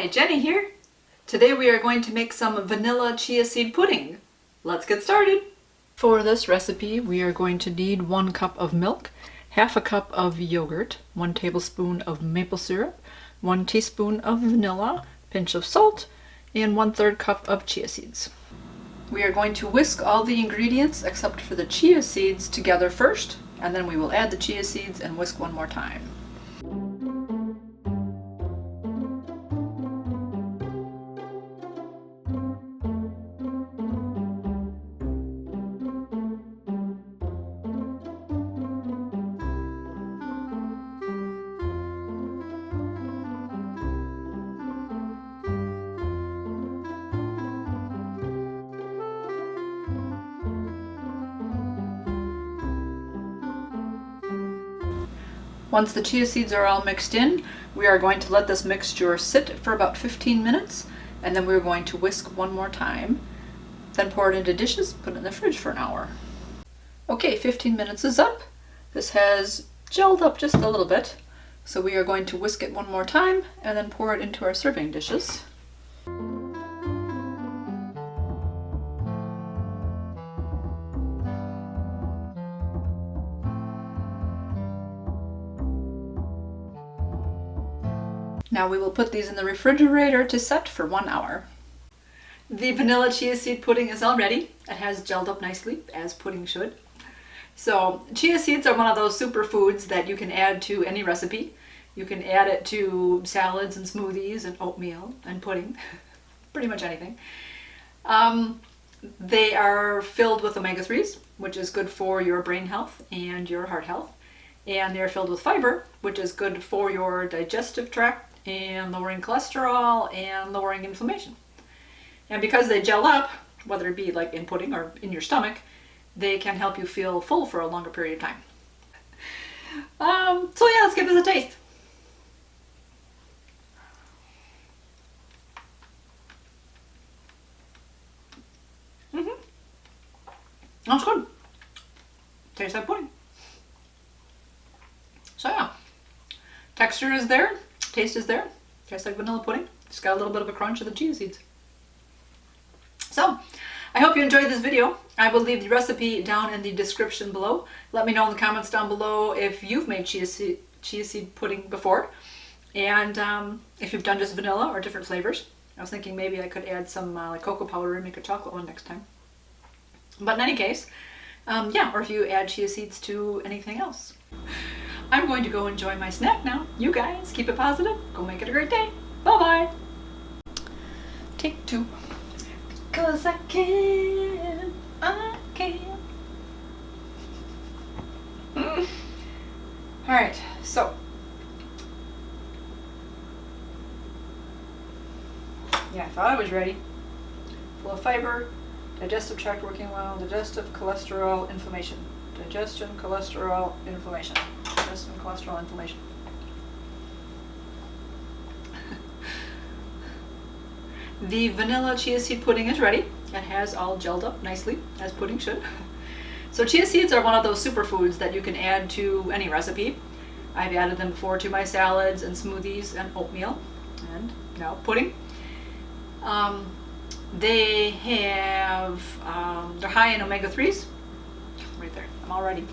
Hi, Jenny here. Today we are going to make some vanilla chia seed pudding. Let's get started. For this recipe we are going to need 1 cup of milk, half a cup of yogurt, 1 tablespoon of maple syrup, 1 teaspoon of vanilla, pinch of salt, and 1/3 cup of chia seeds. We are going to whisk all the ingredients except for the chia seeds together first, and then we will add the chia seeds and whisk one more time. Once the chia seeds are all mixed in, we are going to let this mixture sit for about 15 minutes, and then we're going to whisk one more time. Then pour it into dishes, put it in the fridge for an hour. Okay, 15 minutes is up. This has gelled up just a little bit, so we are going to whisk it one more time and then pour it into our serving dishes. Now we will put these in the refrigerator to set for 1 hour. The vanilla chia seed pudding is all ready. It has gelled up nicely, as pudding should. So chia seeds are one of those superfoods that you can add to any recipe. You can add it to salads and smoothies and oatmeal and pudding, pretty much anything. They are filled with omega-3s, which is good for your brain health and your heart health. And they're filled with fiber, which is good for your digestive tract and lowering cholesterol and lowering inflammation. And because they gel up, whether it be like in pudding or in your stomach, they can help you feel full for a longer period of time. So yeah, let's give this a taste. That's good. Tastes like pudding. So yeah, texture is there, taste is there, tastes like vanilla pudding. Just got a little bit of a crunch of the chia seeds. So, I hope you enjoyed this video. I will leave the recipe down in the description below. Let me know in the comments down below if you've made chia seed pudding before, and if you've done just vanilla or different flavors. I was thinking maybe I could add some like cocoa powder and make a chocolate one next time. But in any case, yeah, or if you add chia seeds to anything else. I'm going to go enjoy my snack now. You guys, keep it positive. Go make it a great day. Bye-bye. Take 2. Because I can. I can. Alright, so. Yeah, I thought I was ready. Full of fiber, digestive tract working well, digestive, cholesterol, inflammation. Digestion, cholesterol, inflammation. Digestion, cholesterol, inflammation. The vanilla chia seed pudding is ready. It has all gelled up nicely, as pudding should. So chia seeds are one of those superfoods that you can add to any recipe. I've added them before to my salads and smoothies and oatmeal, and now pudding. They have, they're high in omega-3s. Right there, I'm all ready.